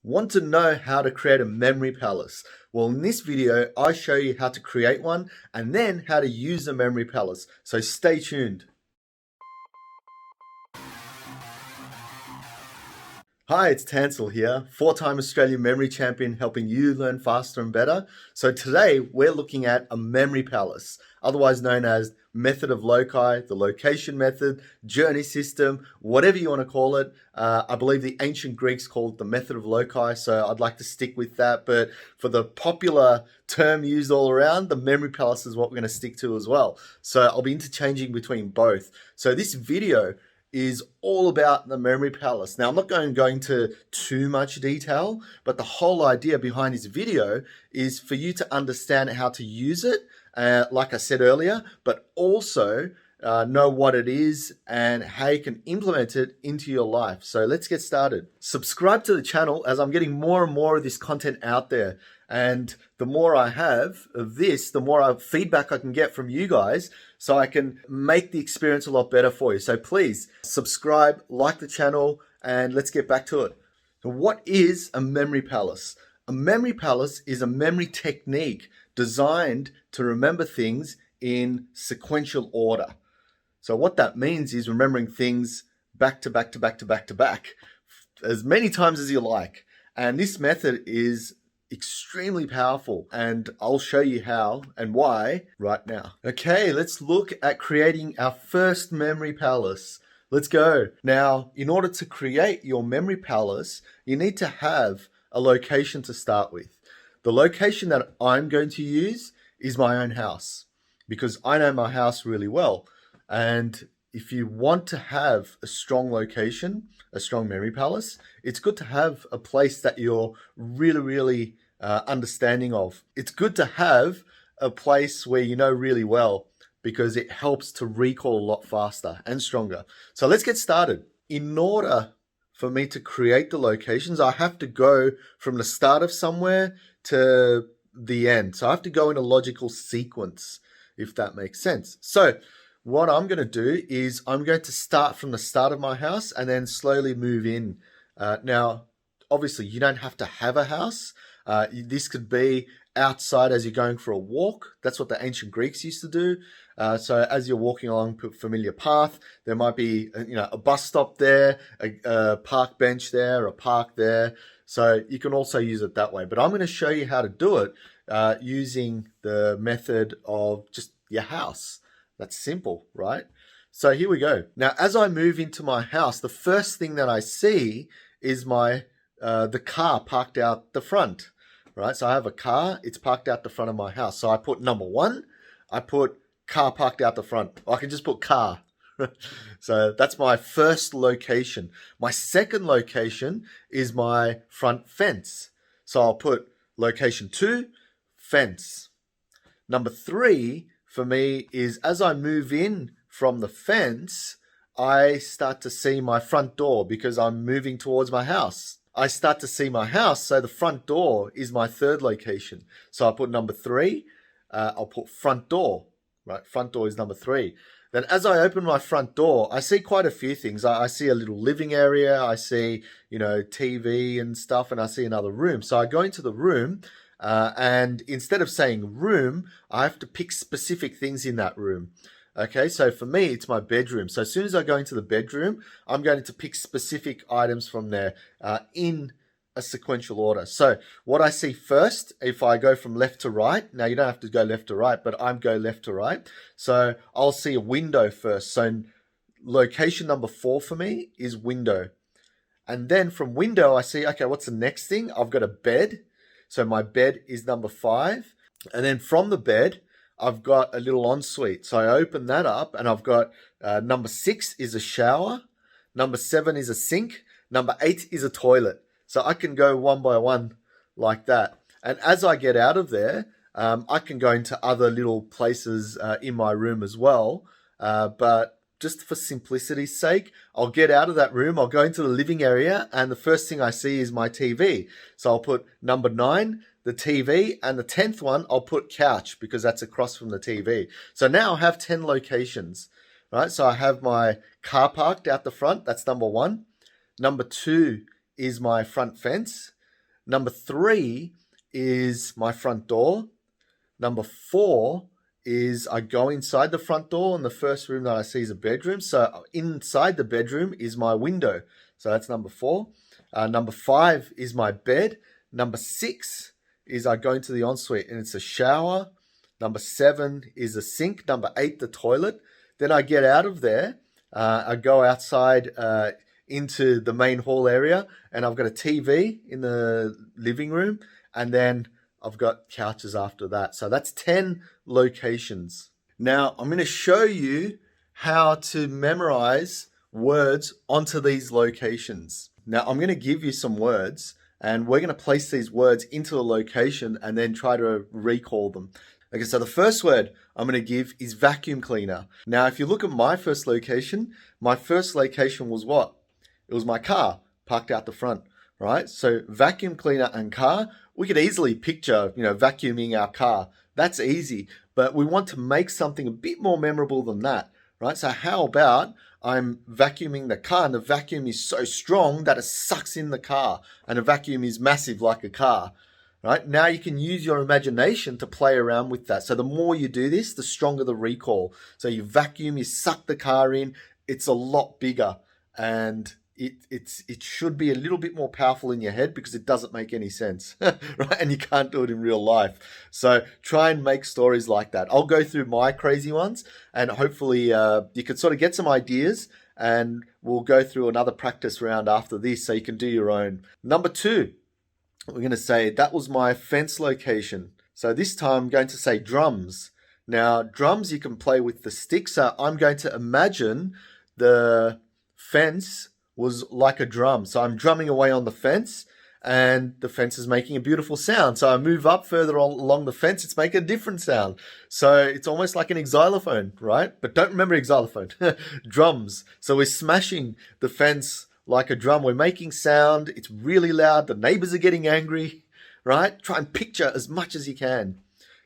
Want to know how to create a memory palace? Well, in this video, I show you how to create one and then how to use the memory palace. So stay tuned. Hi, it's Tansel here, four-time Australian memory champion helping you learn faster and better. So today we're looking at a memory palace, otherwise known as method of loci, the location method, journey system, whatever you want to call it. I believe the ancient Greeks called it the method of loci, so I'd like to stick with that. But for the popular term used all around, the memory palace is what we're going to stick to as well. So I'll be interchanging between both. So this video is all about the memory palace. Now, I'm not going into too much detail, but the whole idea behind this video is for you to understand how to use it, like I said earlier, but also know what it is and how you can implement it into your life. So let's get started. Subscribe to the channel as I'm getting more and more of this content out there. And the more I have of this, the more feedback I can get from you guys so I can make the experience a lot better for you. So please subscribe, like the channel, and let's get back to it. So what is a memory palace? A memory palace is a memory technique designed to remember things in sequential order. So what that means is remembering things back to back to back to back to back as many times as you like. And this method is extremely powerful, and I'll show you how and why right now. Okay, let's look at creating our first memory palace. Let's go. Now, in order to create your memory palace, you need to have a location to start with. The location that I'm going to use is my own house because I know my house really well. And if you want to have a strong location, a strong memory palace, it's good to have a place that you're really understanding of. It's good to have a place where you know really well because it helps to recall a lot faster and stronger. So let's get started. In order for me to create the locations, I have to go from the start of somewhere to the end. So I have to go in a logical sequence, if that makes sense. So what I'm going to do is I'm going to start from the start of my house and then slowly move in. Now, obviously, you don't have to have a house. This could be outside as you're going for a walk. That's what the ancient Greeks used to do. So as you're walking along a familiar path, there might be a bus stop there, a park bench there, a park there. So you can also use it that way. But I'm going to show you how to do it using the method of just your house. That's simple, right? So here we go. Now, as I move into my house, the first thing that I see is the car parked out the front, right? So I have a car, it's parked out the front of my house. So I put number one, I put car parked out the front. I can just put car. So that's my first location. My second location is my front fence. So I'll put location 2, fence. Number 3 for me is as I move in from the fence, I start to see my front door because I'm moving towards my house. I start to see my house, so the front door is my third location. So I put number 3, I'll put front door, right? Front door is number 3. Then as I open my front door, I see quite a few things. I see a little living area, I see, TV and stuff, and I see another room. So I go into the room, and instead of saying room, I have to pick specific things in that room. Okay, so for me, it's my bedroom. So as soon as I go into the bedroom, I'm going to pick specific items from there in a sequential order. So what I see first, if I go from left to right, now you don't have to go left to right, but I'm go left to right. So I'll see a window first. So location number 4 for me is window. And then from window, I see, okay, what's the next thing? I've got a bed. So my bed is number 5. And then from the bed, I've got a little ensuite. So I open that up and I've got number 6 is a shower. Number 7 is a sink. Number 8 is a toilet. So I can go one by one like that. And as I get out of there, I can go into other little places in my room as well. But just for simplicity's sake, I'll get out of that room. I'll go into the living area. And the first thing I see is my TV. So I'll put number 9, the TV, and the 10th one, I'll put couch because that's across from the TV. So now I have 10 locations, right? So I have my car parked out the front. That's number 1. Number 2 is my front fence. Number 3 is my front door. Number 4 is I go inside the front door, and the first room that I see is a bedroom. So inside the bedroom is my window. So that's number 4. Number 5 is my bed. Number 6 is I go into the ensuite and it's a shower. Number 7 is a sink. Number 8, the toilet. Then I get out of there. I go outside into the main hall area, and I've got a TV in the living room, and then I've got couches after that. So that's 10 locations. Now I'm going to show you how to memorize words onto these locations. Now I'm going to give you some words, and we're going to place these words into a location and then try to recall them. Okay, so the first word I'm going to give is vacuum cleaner. Now, if you look at my first location was what? It was my car parked out the front, right? So vacuum cleaner and car, we could easily picture, vacuuming our car. That's easy, but we want to make something a bit more memorable than that, right? So how about I'm vacuuming the car, and the vacuum is so strong that it sucks in the car, and a vacuum is massive like a car. Right? Now you can use your imagination to play around with that. So the more you do this, the stronger the recall. So you vacuum, you suck the car in, it's a lot bigger, and it should be a little bit more powerful in your head because it doesn't make any sense, right? And you can't do it in real life. So try and make stories like that. I'll go through my crazy ones, and hopefully you can sort of get some ideas, and we'll go through another practice round after this so you can do your own. Number 2. We're going to say that was my fence location. So this time I'm going to say drums. Now, drums you can play with the stick. So I'm going to imagine the fence was like a drum. So I'm drumming away on the fence, and the fence is making a beautiful sound. So I move up further along the fence, it's making a different sound. So it's almost like an xylophone, right? But don't remember xylophone. Drums. So we're smashing the fence like a drum. We're making sound. It's really loud. The neighbors are getting angry, right? Try and picture as much as you can.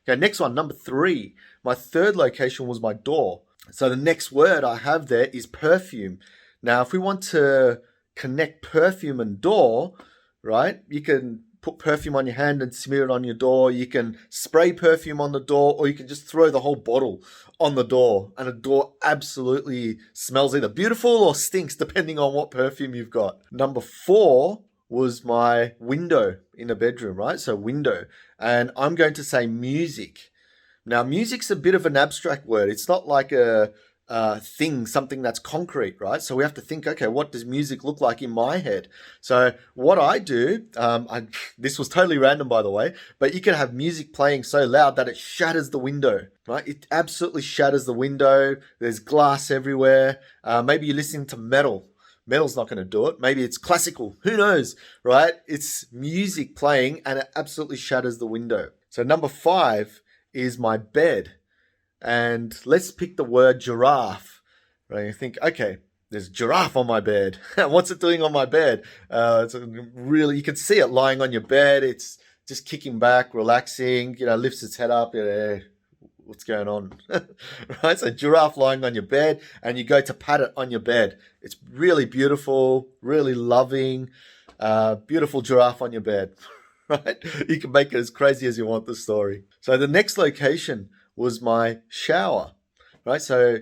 Okay, next one, number 3. My third location was my door. So the next word I have there is perfume. Now, if we want to connect perfume and door, right, you can put perfume on your hand and smear it on your door. You can spray perfume on the door, or you can just throw the whole bottle on the door, and a door absolutely smells either beautiful or stinks depending on what perfume you've got. Number 4 was my window in a bedroom, right? So window. And I'm going to say music. Now, music's a bit of an abstract word. It's not like a thing, something that's concrete, right? So we have to think, okay, what does music look like in my head? So what I do, this was totally random, by the way, but you can have music playing so loud that it shatters the window, right? It absolutely shatters the window. There's glass everywhere. Maybe you're listening to metal. Metal's not going to do it. Maybe it's classical. Who knows, right? It's music playing, and it absolutely shatters the window. So number 5 is my bed. And let's pick the word giraffe. Right? You think, okay, there's a giraffe on my bed. What's it doing on my bed? It's really, you can see it lying on your bed. It's just kicking back, relaxing, lifts its head up. What's going on? Right? So giraffe lying on your bed, and you go to pat it on your bed. It's really beautiful, really loving, beautiful giraffe on your bed. Right? You can make it as crazy as you want the story. So the next location was my shower, right? So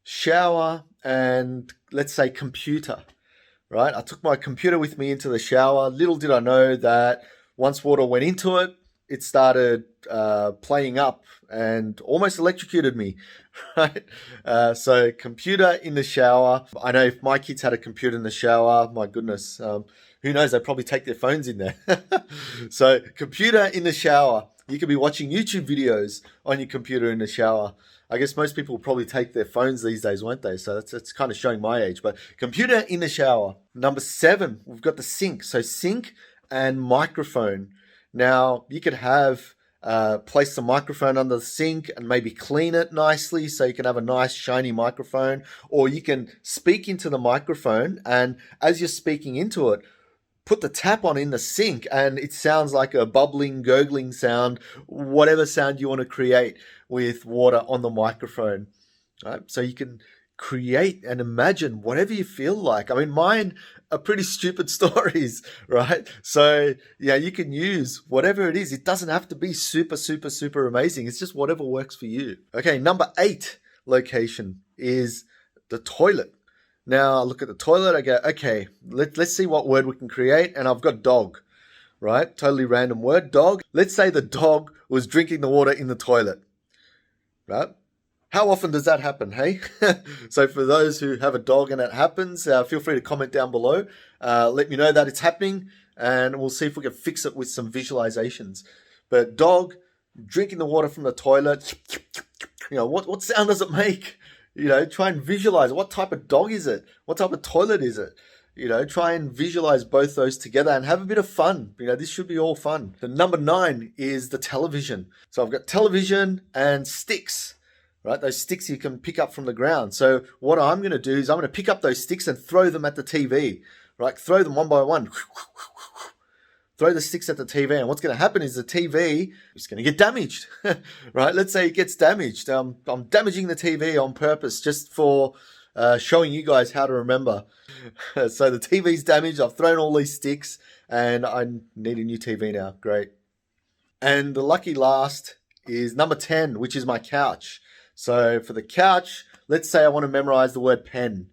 shower and let's say computer, right? I took my computer with me into the shower. Little did I know that once water went into it, it started playing up and almost electrocuted me, right? So computer in the shower. I know if my kids had a computer in the shower, my goodness, who knows, they'd probably take their phones in there. So computer in the shower. You could be watching YouTube videos on your computer in the shower. I guess most people will probably take their phones these days, won't they? So that's kind of showing my age. But computer in the shower. Number 7, we've got the sink. So sink and microphone. Now, you could have place the microphone under the sink and maybe clean it nicely so you can have a nice shiny microphone. Or you can speak into the microphone, and as you're speaking into it, put the tap on in the sink and it sounds like a bubbling, gurgling sound, whatever sound you want to create with water on the microphone. Right? So you can create and imagine whatever you feel like. I mean, mine are pretty stupid stories, right? So yeah, you can use whatever it is. It doesn't have to be super, super, super amazing. It's just whatever works for you. Okay, number 8 location is the toilet. Now I look at the toilet, I go, okay, let's see what word we can create. And I've got dog, right? Totally random word, dog. Let's say the dog was drinking the water in the toilet, right? How often does that happen, hey? So for those who have a dog and it happens, feel free to comment down below. Let me know that it's happening, and we'll see if we can fix it with some visualizations. But dog drinking the water from the toilet, what sound does it make? Try and visualize. What type of dog is it? What type of toilet is it? Try and visualize both those together and have a bit of fun. This should be all fun. The number 9 is the television. So I've got television and sticks. Right, those sticks you can pick up from the ground. So what I'm going to do is I'm going to pick up those sticks and throw them at the TV. Right, throw them one by one. Throw the sticks at the TV, and what's going to happen is the TV is going to get damaged. Right, let's say it gets damaged. I'm damaging the TV on purpose just for showing you guys how to remember. So the TV's damaged. I've thrown all these sticks, and I need a new TV now. Great. And the lucky last is number 10, which is my couch. So for the couch, let's say I want to memorize the word pen,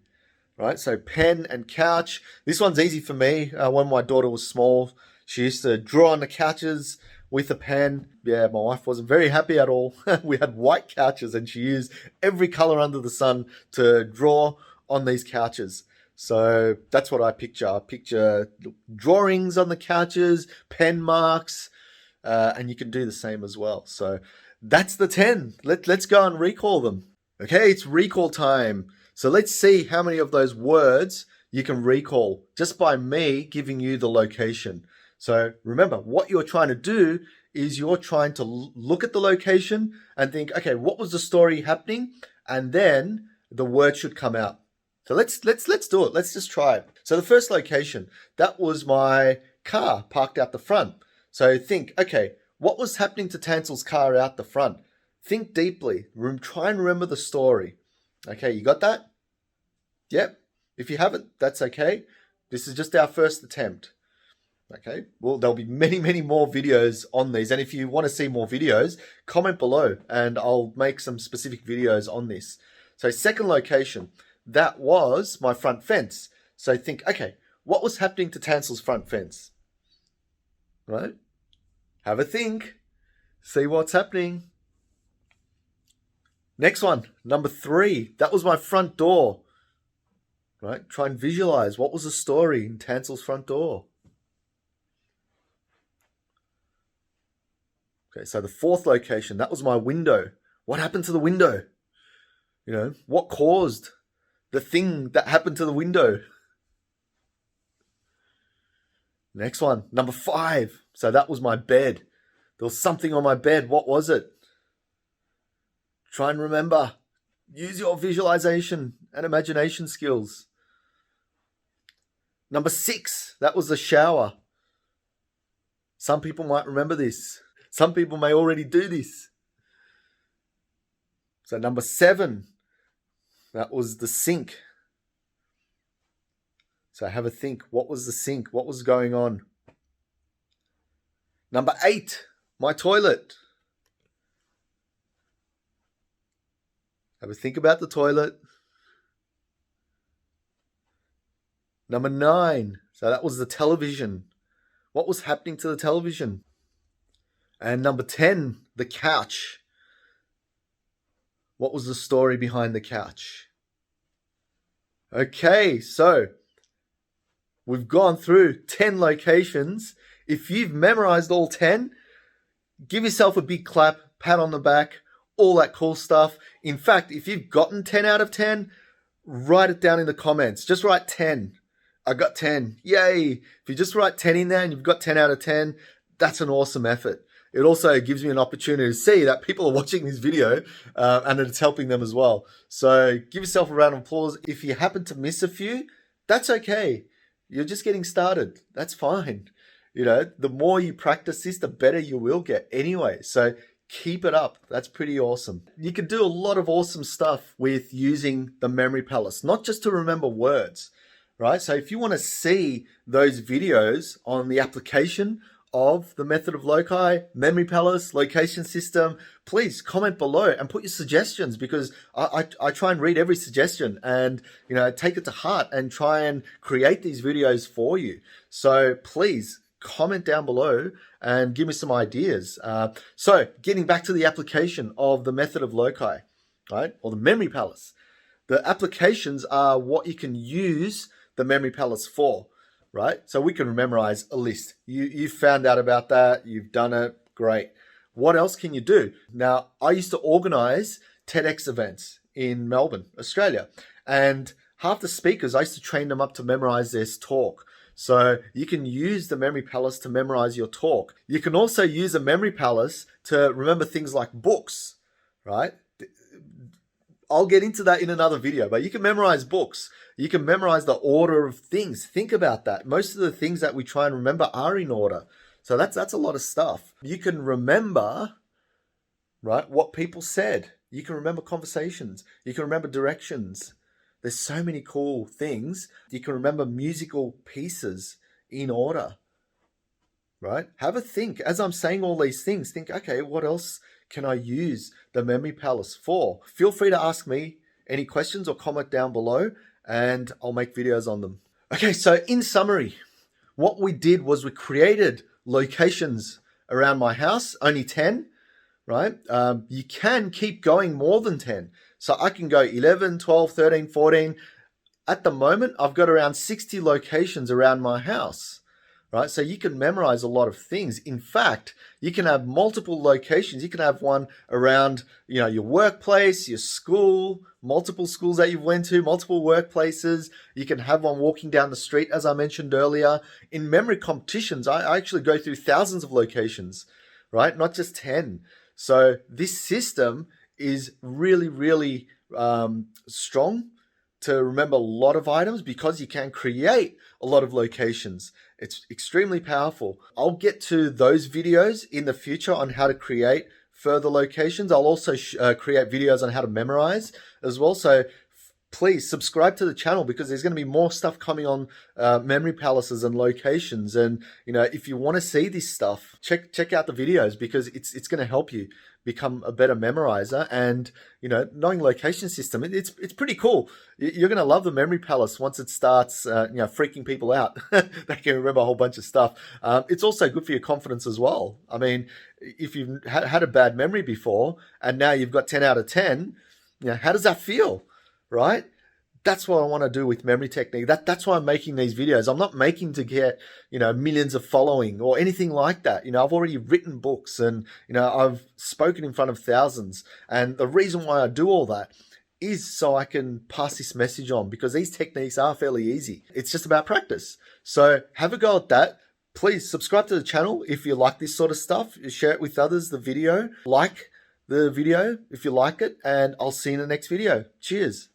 right? So pen and couch. This one's easy for me. When my daughter was small, she used to draw on the couches with a pen. Yeah, my wife wasn't very happy at all. We had white couches and she used every color under the sun to draw on these couches. So that's what I picture. I picture drawings on the couches, pen marks, and you can do the same as well. So that's the 10. Let's go and recall them. Okay, it's recall time. So let's see how many of those words you can recall just by me giving you the location. So remember, what you're trying to do is you're trying to look at the location and think, okay, what was the story happening? And then the word should come out. So let's do it. Let's just try it. So the first location, that was my car parked out the front. So think, okay, what was happening to Tansel's car out the front? Think deeply. Try and remember the story. Okay, you got that? Yep. If you haven't, that's okay. This is just our first attempt. Okay, well, there'll be many, many more videos on these. And if you want to see more videos, comment below and I'll make some specific videos on this. So second location, that was my front fence. So think, okay, what was happening to Tansel's front fence? Right? Have a think. See what's happening. Next one, number 3. That was my front door. Right? Try and visualize what was the story in Tansel's front door. Okay, so the 4th location, that was my window. What happened to the window? What caused the thing that happened to the window? Next one, number 5. So that was my bed. There was something on my bed. What was it? Try and remember. Use your visualization and imagination skills. Number 6, that was the shower. Some people might remember this. Some people may already do this. So number 7, that was the sink. So have a think. What was the sink? What was going on? Number 8, my toilet. Have a think about the toilet. Number 9, so that was the television. What was happening to the television? And number 10, the couch. What was the story behind the couch? Okay, so we've gone through 10 locations. If you've memorized all 10, give yourself a big clap, pat on the back, all that cool stuff. In fact, if you've gotten 10 out of 10, write it down in the comments. Just write 10. I got 10. Yay. If you just write 10 in there and you've got 10 out of 10, that's an awesome effort. It also gives me an opportunity to see that people are watching this video and it's helping them as well. So give yourself a round of applause. If you happen to miss a few, that's okay. You're just getting started. That's fine. The more you practice this, the better you will get anyway. So keep it up. That's pretty awesome. You can do a lot of awesome stuff with using the memory palace, not just to remember words, right? So if you want to see those videos on the application of the method of loci, memory palace, location system, please comment below and put your suggestions, because I try and read every suggestion and take it to heart and try and create these videos for you. So please comment down below and give me some ideas. So getting back to the application of the method of loci, right, or the memory palace. The applications are what you can use the memory palace for, right? So we can memorize a list. You found out about that. You've done it. Great. What else can you do? Now, I used to organize TEDx events in Melbourne, Australia. And half the speakers, I used to train them up to memorize this talk. So you can use the memory palace to memorize your talk. You can also use a memory palace to remember things like books, right? I'll get into that in another video, but you can memorize books. You can memorize the order of things. Think about that. Most of the things that we try and remember are in order. So that's a lot of stuff. You can remember, right, what people said. You can remember conversations. You can remember directions. There's so many cool things. You can remember musical pieces in order, right? Have a think. As I'm saying all these things, think, okay, what else can I use the memory palace for? Feel free to ask me any questions or comment down below and I'll make videos on them. Okay, so in summary, what we did was we created locations around my house, only 10, right? You can keep going more than 10. So I can go 11, 12, 13, 14. At the moment, I've got around 60 locations around my house, right? So you can memorize a lot of things. In fact, you can have multiple locations. You can have one around, your workplace, your school, multiple schools that you've went to, multiple workplaces. You can have one walking down the street, as I mentioned earlier. In memory competitions, I actually go through thousands of locations, right? Not just 10. So this system is really, really strong to remember a lot of items because you can create a lot of locations. It's extremely powerful. I'll get to those videos in the future on how to create further locations. I'll also create videos on how to memorize as well. So please subscribe to the channel because there's going to be more stuff coming on memory palaces and locations. And if you want to see this stuff, check out the videos because it's going to help you become a better memorizer. And knowing location system, it's pretty cool. You're going to love the memory palace once it starts freaking people out. They can remember a whole bunch of stuff. It's also good for your confidence as well. I mean, if you've had a bad memory before and now you've got 10 out of 10, how does that feel? Right? That's what I want to do with memory technique. That's why I'm making these videos. I'm not making to get, millions of following or anything like that. I've already written books and, I've spoken in front of thousands. And the reason why I do all that is so I can pass this message on because these techniques are fairly easy. It's just about practice. So have a go at that. Please subscribe to the channel if you like this sort of stuff. Share it with others, the video. Like the video if you like it, and I'll see you in the next video. Cheers.